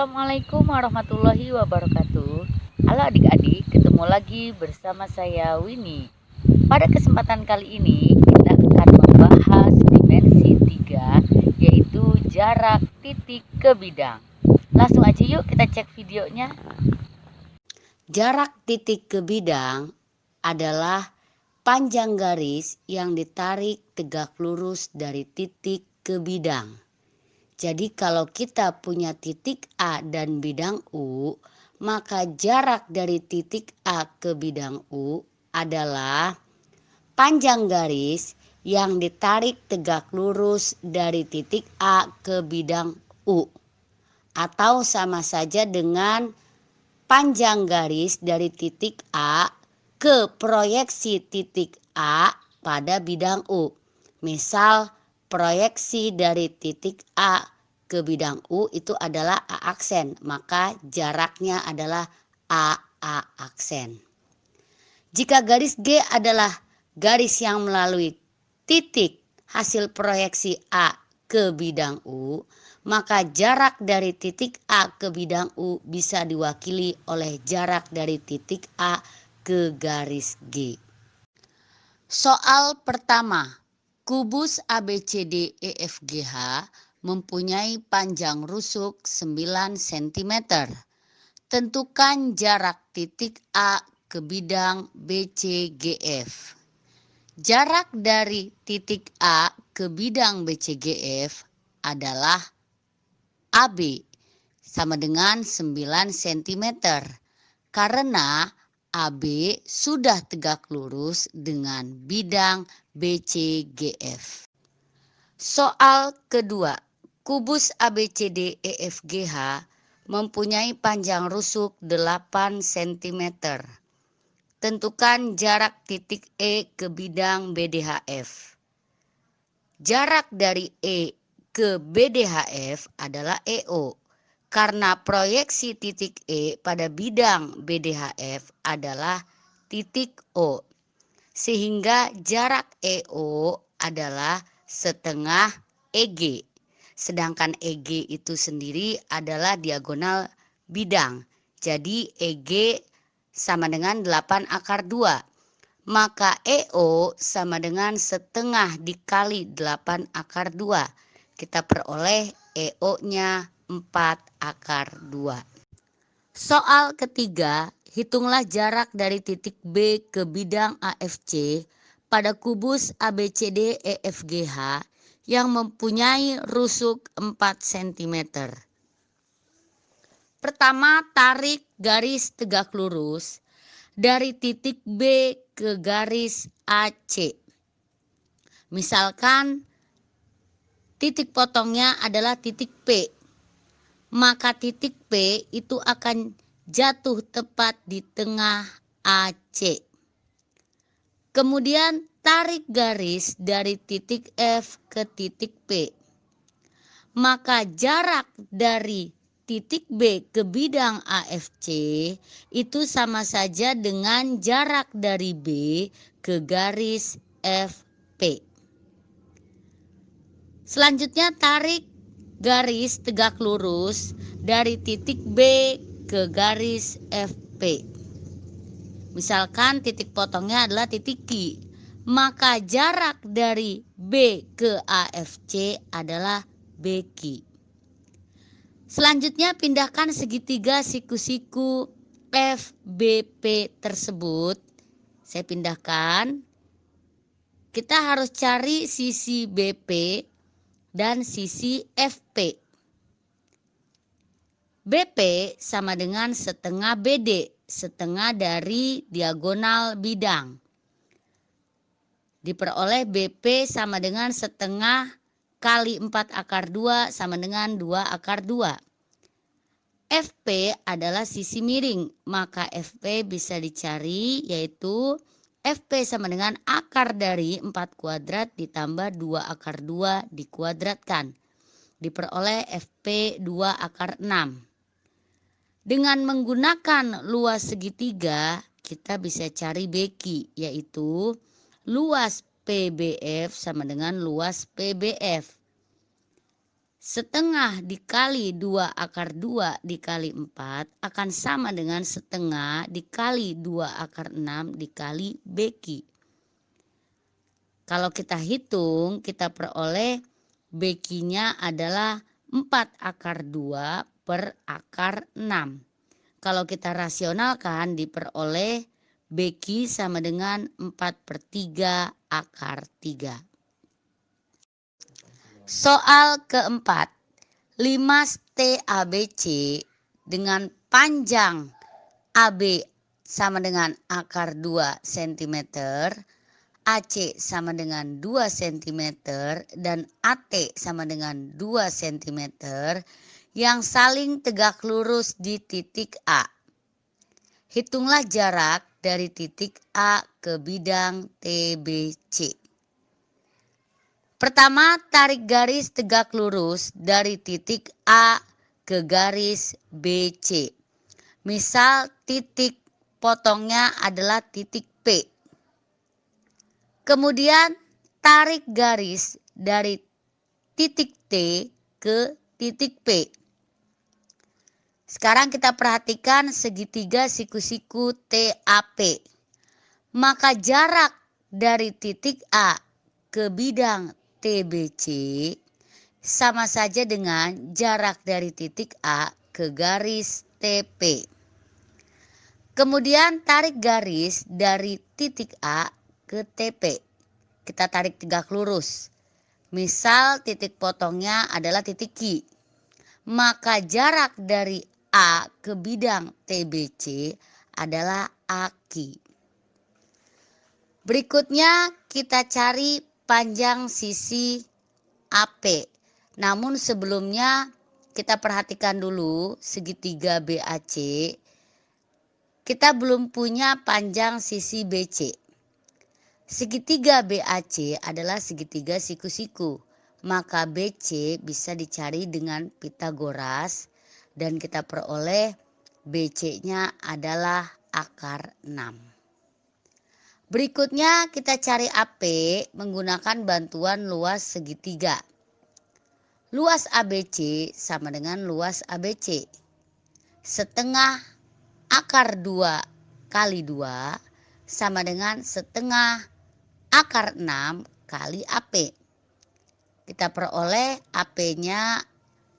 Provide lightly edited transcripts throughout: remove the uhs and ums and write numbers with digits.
Assalamualaikum warahmatullahi wabarakatuh. Halo adik-adik, ketemu lagi bersama saya Winnie. Pada kesempatan kali ini kita akan membahas dimensi 3, yaitu jarak titik ke bidang. Langsung aja yuk kita cek videonya. Jarak titik ke bidang adalah panjang garis yang ditarik tegak lurus dari titik ke bidang. Jadi kalau kita punya titik A dan bidang U, maka jarak dari titik A ke bidang U adalah panjang garis yang ditarik tegak lurus dari titik A ke bidang U. Atau sama saja dengan panjang garis dari titik A ke proyeksi titik A pada bidang U. Misal proyeksi dari titik A ke bidang U itu adalah A aksen, maka jaraknya adalah AA aksen. Jika garis G adalah garis yang melalui titik hasil proyeksi A ke bidang U, maka jarak dari titik A ke bidang U bisa diwakili oleh jarak dari titik A ke garis G. Soal pertama, kubus ABCDEFGH mempunyai panjang rusuk 9 cm. Tentukan jarak titik A ke bidang BCGF. Jarak dari titik A ke bidang BCGF adalah AB sama dengan 9 cm karena AB sudah tegak lurus dengan bidang BCGF. Soal kedua, kubus ABCDEFGH mempunyai panjang rusuk 8 cm. Tentukan jarak titik E ke bidang BDHF. Jarak dari E ke BDHF adalah EO. Karena proyeksi titik E pada bidang BDHF adalah titik O. Sehingga jarak EO adalah setengah EG. Sedangkan EG itu sendiri adalah diagonal bidang. Jadi EG sama dengan 8 akar 2. Maka EO sama dengan setengah dikali 8 akar 2. Kita peroleh EO-nya 4 akar 2. Soal ketiga, hitunglah jarak dari titik B ke bidang AFC pada kubus ABCDEFGH yang mempunyai rusuk 4 cm. Pertama, tarik garis tegak lurus dari titik B ke garis AC. Misalkan titik potongnya adalah titik P, maka titik P itu akan jatuh tepat di tengah AC. Kemudian tarik garis dari titik F ke titik P. Maka jarak dari titik B ke bidang AFC itu sama saja dengan jarak dari B ke garis FP. Selanjutnya tarik garis tegak lurus dari titik B ke garis FP. Misalkan titik potongnya adalah titik Q, maka jarak dari B ke AFC adalah BQ. Selanjutnya pindahkan segitiga siku-siku FBP tersebut. Saya pindahkan. Kita harus cari sisi BP dan sisi FP. BP sama dengan setengah BD, setengah dari diagonal bidang. Diperoleh BP sama dengan setengah kali 4 akar 2 sama dengan 2 akar 2. FP adalah sisi miring, maka FP bisa dicari yaitu FP sama dengan akar dari 4 kuadrat ditambah 2 akar 2 dikuadratkan. Diperoleh FP 2 akar 6. Dengan menggunakan luas segitiga, kita bisa cari BQ, yaitu luas PBF sama dengan luas PBF. Setengah dikali 2 akar 2 dikali 4 akan sama dengan setengah dikali 2 akar 6 dikali beki. Kalau kita hitung, kita peroleh bekinya adalah 4 akar 2 per akar 6. Kalau kita rasionalkan diperoleh beki sama dengan 4/3 akar 3. Soal keempat, 5 TABC dengan panjang AB sama dengan akar 2 cm, AC sama dengan 2 cm, dan AT sama dengan 2 cm yang saling tegak lurus di titik A. Hitunglah jarak dari titik A ke bidang TBC. Pertama, tarik garis tegak lurus dari titik A ke garis BC. Misal titik potongnya adalah titik P. Kemudian tarik garis dari titik T ke titik P. Sekarang kita perhatikan segitiga siku-siku TAP. Maka jarak dari titik A ke bidang TBC sama saja dengan jarak dari titik A ke garis TP. Kemudian tarik garis dari titik A ke TP. Kita tarik tegak lurus. Misal titik potongnya adalah titik Q. Maka jarak dari A ke bidang TBC adalah AQ. Berikutnya kita cari panjang sisi AP. Namun sebelumnya kita perhatikan dulu segitiga BAC. Kita belum punya panjang sisi BC. Segitiga BAC adalah segitiga siku-siku. Maka BC bisa dicari dengan Pitagoras dan kita peroleh BC-nya adalah akar 6. Berikutnya kita cari AP menggunakan bantuan luas segitiga. Luas ABC sama dengan luas ABC. Setengah akar 2 kali 2 sama dengan setengah akar 6 kali AP. Kita peroleh AP-nya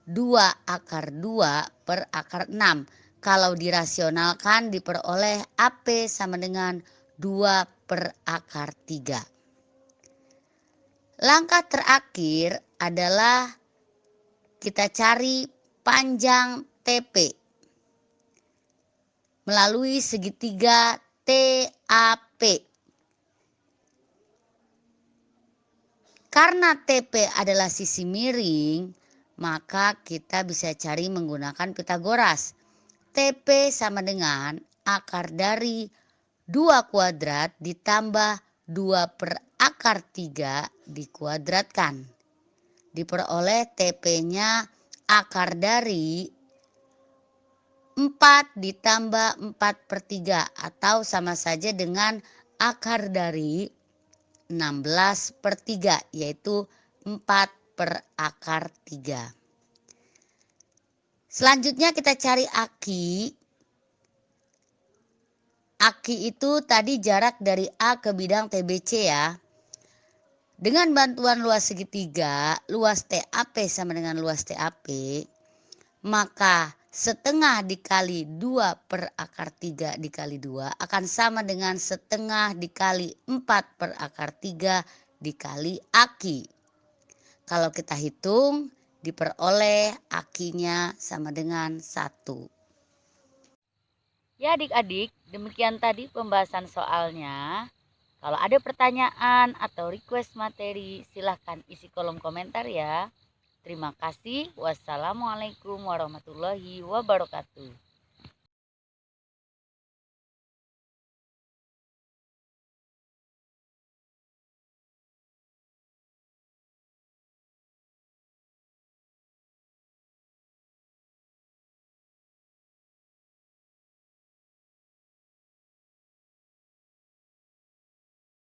2 akar 2 per akar 6. Kalau dirasionalkan diperoleh AP sama dengan 2 per akar 3. Langkah terakhir adalah kita cari panjang TP melalui segitiga TAP. Karena TP adalah sisi miring, maka kita bisa cari menggunakan Pitagoras. TP sama dengan akar dari 2 kuadrat ditambah 2 per akar 3 dikuadratkan. Diperoleh TP-nya akar dari 4 ditambah 4/3 atau sama saja dengan akar dari 16/3 yaitu 4 per akar 3. Selanjutnya kita cari AQ. AQ itu tadi jarak dari A ke bidang TBC ya. Dengan bantuan luas segitiga, luas TAP sama dengan luas TAP, maka setengah dikali 2 per akar 3 dikali 2 akan sama dengan setengah dikali 4 per akar 3 dikali AQ. Kalau kita hitung, diperoleh AQ-nya sama dengan 1. Ya adik-adik, demikian tadi pembahasan soalnya. Kalau ada pertanyaan atau request materi, silahkan isi kolom komentar ya. Terima kasih. Wassalamualaikum warahmatullahi wabarakatuh.